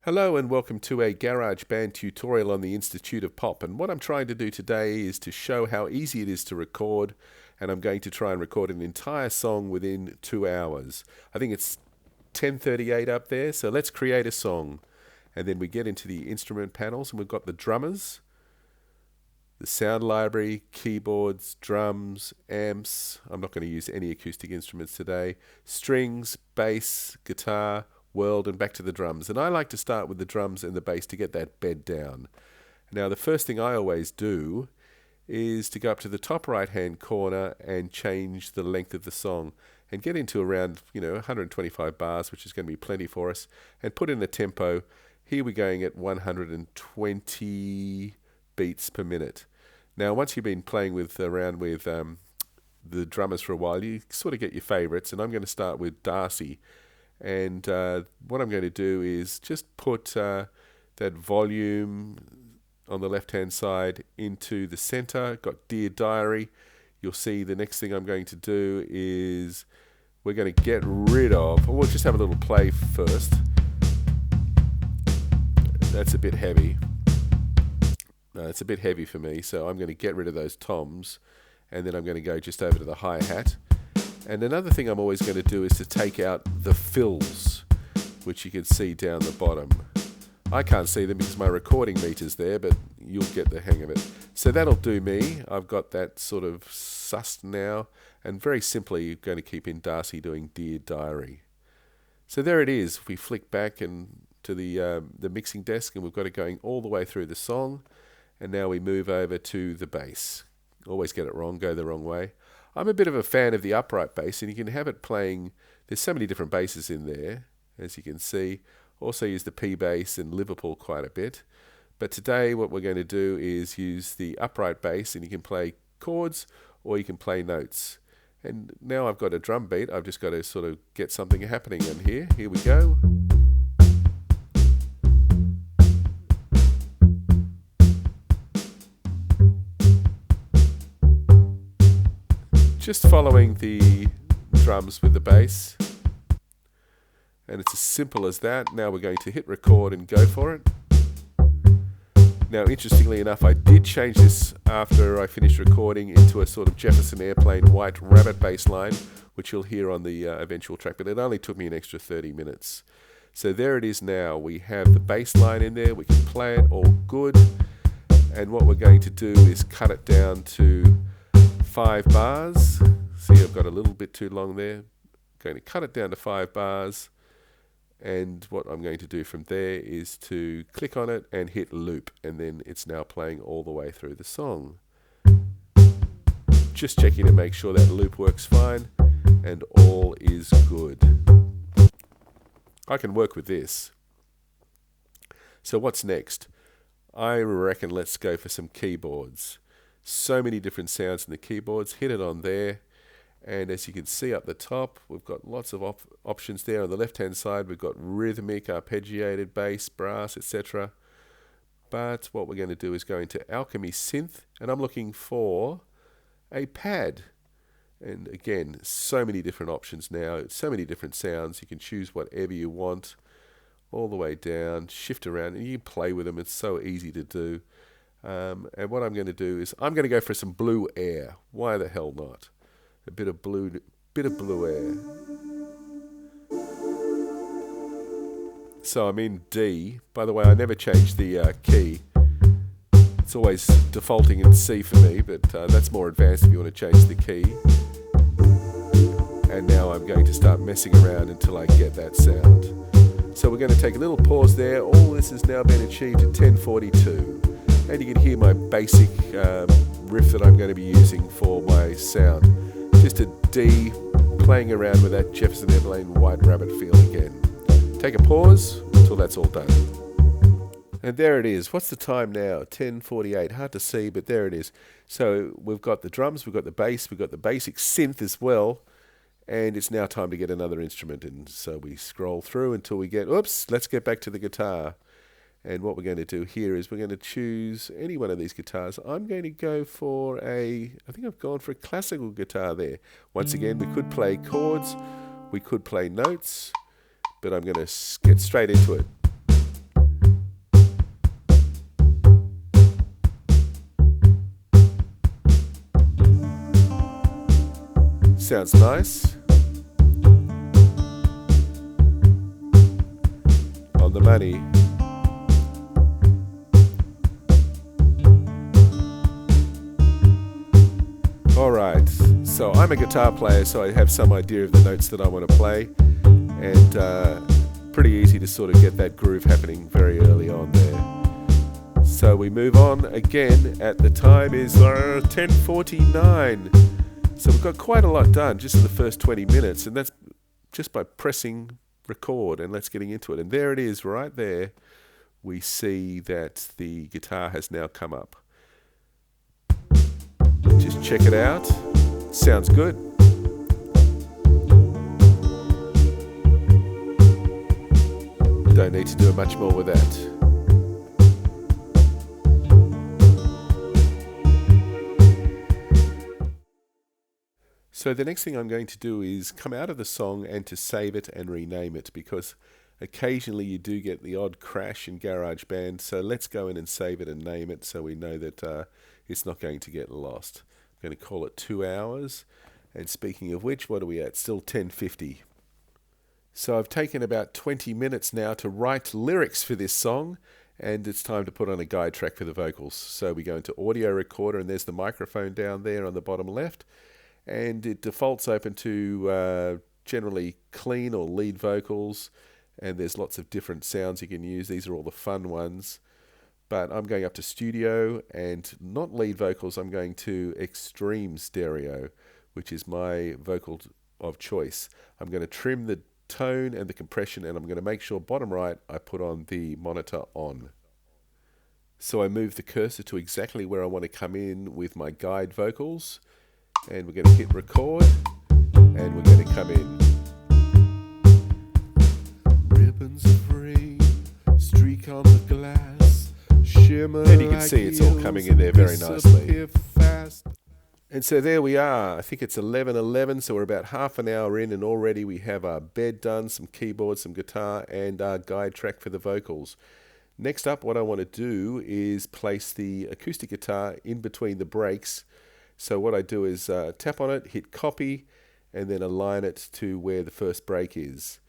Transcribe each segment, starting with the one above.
Hello and welcome to a GarageBand tutorial on the Institute of Pop. And what I'm trying to do today is to show how easy it is to record, and I'm going to try and record an entire song within 2 hours. I think it's 10:38 up there, so let's create a song. And then we get into the instrument panels and we've got the drummers, the sound library, keyboards, drums, amps. I'm not going to use any acoustic instruments today. Strings, bass, guitar, world, and back to the drums. And I like to start with the drums and the bass to get that bed down. Now the first thing I always do is to go up to the top right hand corner and change the length of the song and get into around 125 bars, which is going to be plenty for us, and put in the tempo. Here we're going at 120 beats per minute. Now once you've been playing around with the drummers for a while, you sort of get your favorites, and I'm going to start with Darcy. And what I'm going to do is just put that volume on the left hand side into the center. Got Dear Diary. You'll see the next thing I'm going to do is we're going to get rid of, or we'll just have a little play first. That's a bit heavy. It's a bit heavy for me, so I'm going to get rid of those toms, and then I'm going to go just over to the hi-hat. And another thing I'm always going to do is to take out the fills, which you can see down the bottom. I can't see them because my recording meter's there, but you'll get the hang of it. So that'll do me. I've got that sort of sussed now, and very simply you're going to keep in Darcy doing Dear Diary. So there it is. We flick back and to the mixing desk, and we've got it going all the way through the song. And now we move over to the bass. Always get it wrong, go the wrong way. I'm a bit of a fan of the upright bass, and you can have it playing. There's so many different basses in there, as you can see. Also use the P bass and Liverpool quite a bit. But today what we're going to do is use the upright bass, and you can play chords or you can play notes. And now I've got a drum beat. I've just got to sort of get something happening in here. Here we go. Just following the drums with the bass, and it's as simple as that. Now we're going to hit record and go for it. Now interestingly enough, I did change this after I finished recording into a sort of Jefferson Airplane White Rabbit bass line, which you'll hear on the eventual track, but it only took me an extra 30 minutes. So there it is now. We have the bass line in there, we can play it all good, and what we're going to do is cut it down to 5 bars. See, I've got a little bit too long there. I'm going to cut it down to 5 bars, and what I'm going to do from there is to click on it and hit loop, and then it's now playing all the way through the song. Just checking to make sure that loop works fine and all is good. I can work with this. So what's next? I reckon let's go for some keyboards. So many different sounds in the keyboards. Hit it on there, and as you can see up the top, we've got lots of options there. On the left hand side we've got rhythmic, arpeggiated, bass, brass, etc. But what we're going to do is go into Alchemy Synth, and I'm looking for a pad. And again, so many different options now, so many different sounds. You can choose whatever you want all the way down, shift around, and you can play with them. It's so easy to do. And what I'm going to do is I'm going to go for some blue air. Why the hell not? A bit of blue air. So I'm in D. By the way, I never change the key. It's always defaulting in C for me, but that's more advanced if you want to change the key. And now I'm going to start messing around until I get that sound. So we're going to take a little pause there. All this has now been achieved at 10:42. And you can hear my basic riff that I'm going to be using for my sound. Just a D, playing around with that Jefferson Airplane White Rabbit feel again. Take a pause until that's all done. And there it is. What's the time now? 10:48. Hard to see, but there it is. So we've got the drums, we've got the bass, we've got the basic synth as well. And it's now time to get another instrument. And so we scroll through until we get, oops, let's get back to the guitar. And what we're going to do here is we're going to choose any one of these guitars. I'm going to go for I think I've gone for a classical guitar there. Once again, we could play chords, we could play notes, but I'm going to get straight into it. Sounds nice. On the money. Alright, so I'm a guitar player, so I have some idea of the notes that I want to play, and pretty easy to sort of get that groove happening very early on there. So we move on again. At the time is 10:49. So we've got quite a lot done just in the first 20 minutes, and that's just by pressing record, and let's getting into it. And there it is, right there. We see that the guitar has now come up. Just check it out. Sounds good. Don't need to do much more with that. So the next thing I'm going to do is come out of the song and to save it and rename it, because occasionally you do get the odd crash in GarageBand. So let's go in and save it and name it so we know that it's not going to get lost. I'm going to call it 2 hours. And speaking of which, what are we at? Still 10:50. So I've taken about 20 minutes now to write lyrics for this song, and it's time to put on a guide track for the vocals. So we go into audio recorder, and there's the microphone down there on the bottom left, and it defaults open to generally clean or lead vocals, and there's lots of different sounds you can use. These are all the fun ones. But I'm going up to studio, and not lead vocals, I'm going to extreme stereo, which is my vocal of choice. I'm going to trim the tone and the compression, and I'm going to make sure bottom right I put on the monitor on. So I move the cursor to exactly where I want to come in with my guide vocals, and we're going to hit record, and we're going to come in. Ribbons of rain streak on the glass, shimmer, and you can see it's all coming in there very nicely. And so there we are. I think it's 11:11, so we're about half an hour in, and already we have our bed done, some keyboard, some guitar, and our guide track for the vocals. Next up, what I want to do is place the acoustic guitar in between the breaks. So what I do is tap on it, hit copy, and then align it to where the first break is.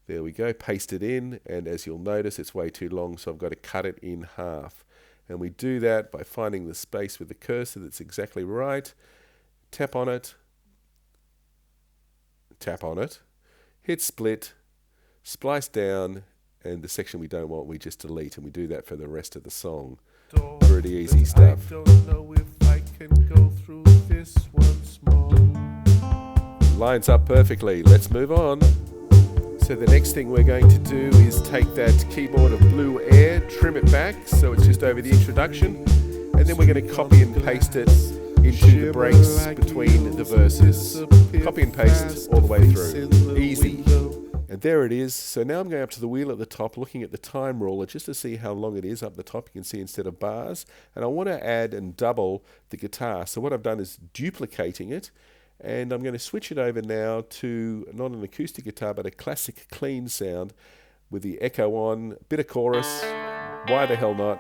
There we go, paste it in, and as you'll notice, it's way too long, so I've got to cut it in half. And we do that by finding the space with the cursor that's exactly right. Tap on it, hit split, splice down, and the section we don't want we just delete, and we do that for the rest of the song. Pretty easy stuff. I don't know if I can go through this once more. Lines up perfectly. Let's move on. So the next thing we're going to do is take that keyboard of Blue Air, trim it back so it's just over the introduction, and then we're going to copy and paste it into the breaks between the verses. Copy and paste all the way through. Easy. And there it is. So now I'm going up to the wheel at the top, looking at the time ruler just to see how long it is up the top. You can see instead of bars. And I want to add and double the guitar. So what I've done is duplicating it. And I'm going to switch it over now to not an acoustic guitar, but a classic clean sound with the echo on, bit of chorus, why the hell not?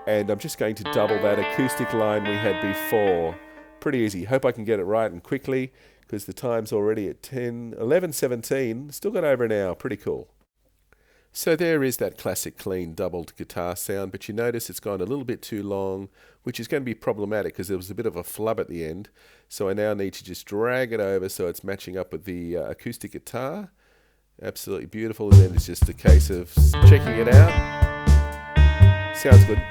And I'm just going to double that acoustic line we had before. Pretty easy. Hope I can get it right and quickly, because the time's already at 11:17. Still got over an hour. Pretty cool. So there is that classic clean doubled guitar sound, but you notice it's gone a little bit too long, which is going to be problematic because there was a bit of a flub at the end. So I now need to just drag it over so it's matching up with the acoustic guitar. Absolutely beautiful. And then it's just a case of checking it out. Sounds good.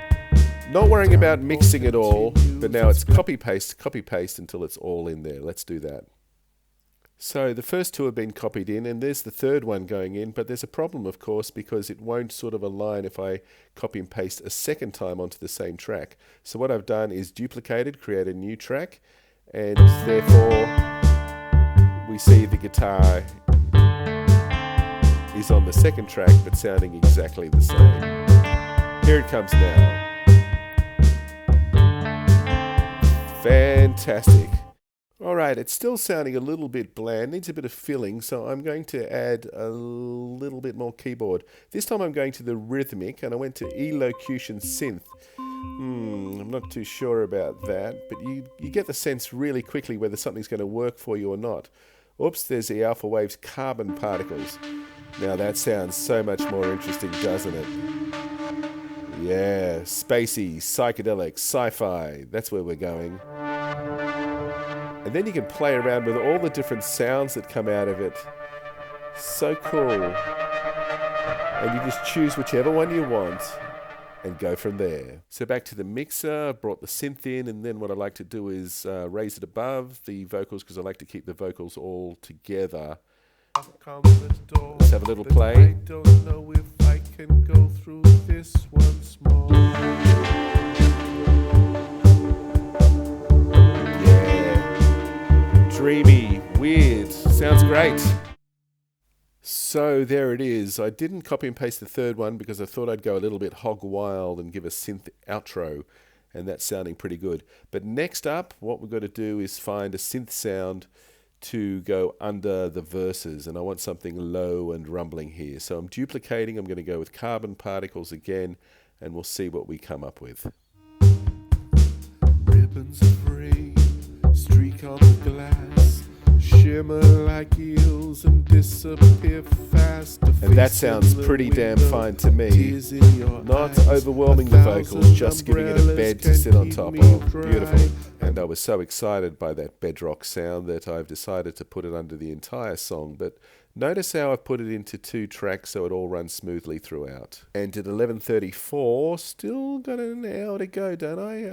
Not worrying about mixing it all, but now it's copy paste until it's all in there. Let's do that. So the first two have been copied in, and there's the third one going in, but there's a problem, of course, because it won't sort of align if I copy and paste a second time onto the same track. So what I've done is duplicated, create a new track, and therefore we see the guitar is on the second track, but sounding exactly the same. Here it comes now. Fantastic. Alright, it's still sounding a little bit bland, needs a bit of filling, so I'm going to add a little bit more keyboard. This time I'm going to the rhythmic, and I went to elocution synth, I'm not too sure about that, but you get the sense really quickly whether something's going to work for you or not. Oops, there's the alpha wave's carbon particles. Now that sounds so much more interesting, doesn't it? Yeah, spacey, psychedelic, sci-fi, that's where we're going. And then you can play around with all the different sounds that come out of it. So cool. And you just choose whichever one you want and go from there. So back to the mixer, I've brought the synth in, and then what I like to do is raise it above the vocals because I like to keep the vocals all together. Let's have a little play. I don't know if I can go through this once more. Yeah. Dreamy, weird, sounds great. So there it is. I didn't copy and paste the third one because I thought I'd go a little bit hog wild and give a synth outro, and that's sounding pretty good. But next up, what we've got to do is find a synth sound to go under the verses, and I want something low and rumbling here. So I'm duplicating. I'm going to go with carbon particles again, and we'll see what we come up with. Ribbons of rain streak on the glass, shimmer like eels and disappear fast. And that sounds pretty damn fine to me. Not overwhelming the vocals, just giving it a bed to sit on top of. Beautiful. And I was so excited by that bedrock sound that I've decided to put it under the entire song. But notice how I've put it into 2 tracks so it all runs smoothly throughout. And at 11:34, still got an hour to go, don't I?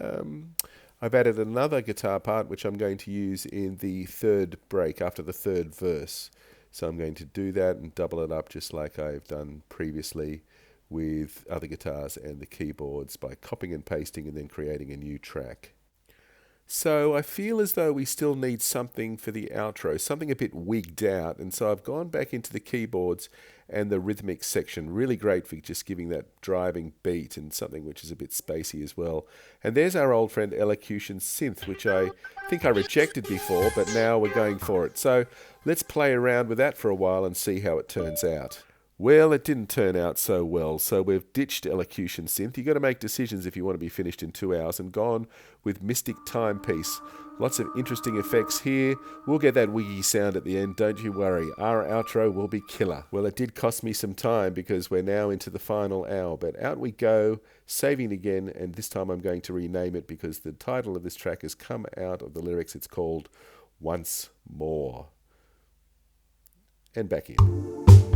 I've added another guitar part which I'm going to use in the third break after the third verse. So I'm going to do that and double it up just like I've done previously with other guitars and the keyboards by copying and pasting and then creating a new track. So I feel as though we still need something for the outro, something a bit wigged out. And so I've gone back into the keyboards and the rhythmic section. Really great for just giving that driving beat and something which is a bit spacey as well. And there's our old friend Elocution Synth, which I think I rejected before, but now we're going for it. So let's play around with that for a while and see how it turns out. Well, it didn't turn out so well, so we've ditched Elocution Synth. You've got to make decisions if you want to be finished in 2 hours, and gone with Mystic Timepiece. Lots of interesting effects here. We'll get that wiggy sound at the end, don't you worry. Our outro will be killer. Well, it did cost me some time because we're now into the final hour, but out we go, saving again, and this time I'm going to rename it because the title of this track has come out of the lyrics. It's called Once More. And back in.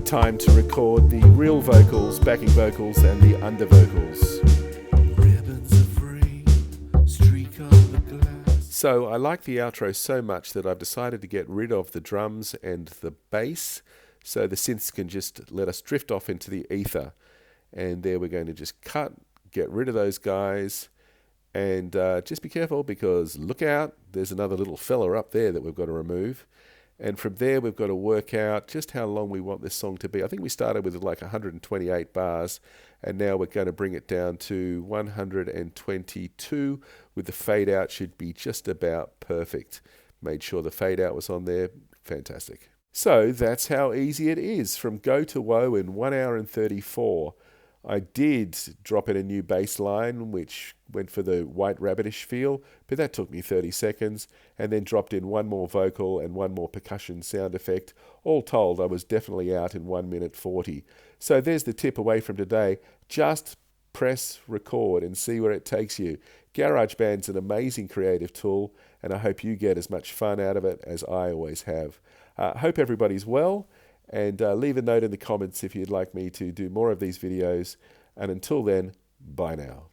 Time to record the real vocals, backing vocals, and the under vocals. Ribbons of rain streak on the glass. So I like the outro so much that I've decided to get rid of the drums and the bass, so the synths can just let us drift off into the ether. And there we're going to just cut, get rid of those guys, and just be careful because look out, there's another little fella up there that we've got to remove. And from there, we've got to work out just how long we want this song to be. I think we started with like 128 bars, and now we're going to bring it down to 122, with the fade out should be just about perfect. Made sure the fade out was on there. Fantastic. So that's how easy it is from go to woe in 1 hour and 34. I did drop in a new bass line, which went for the White Rabbitish feel, but that took me 30 seconds, and then dropped in one more vocal and one more percussion sound effect. All told, I was definitely out in 1 minute 40. So there's the tip away from today. Just press record and see where it takes you. GarageBand's an amazing creative tool, and I hope you get as much fun out of it as I always have. Hope everybody's well. And leave a note in the comments if you'd like me to do more of these videos. And until then, bye now.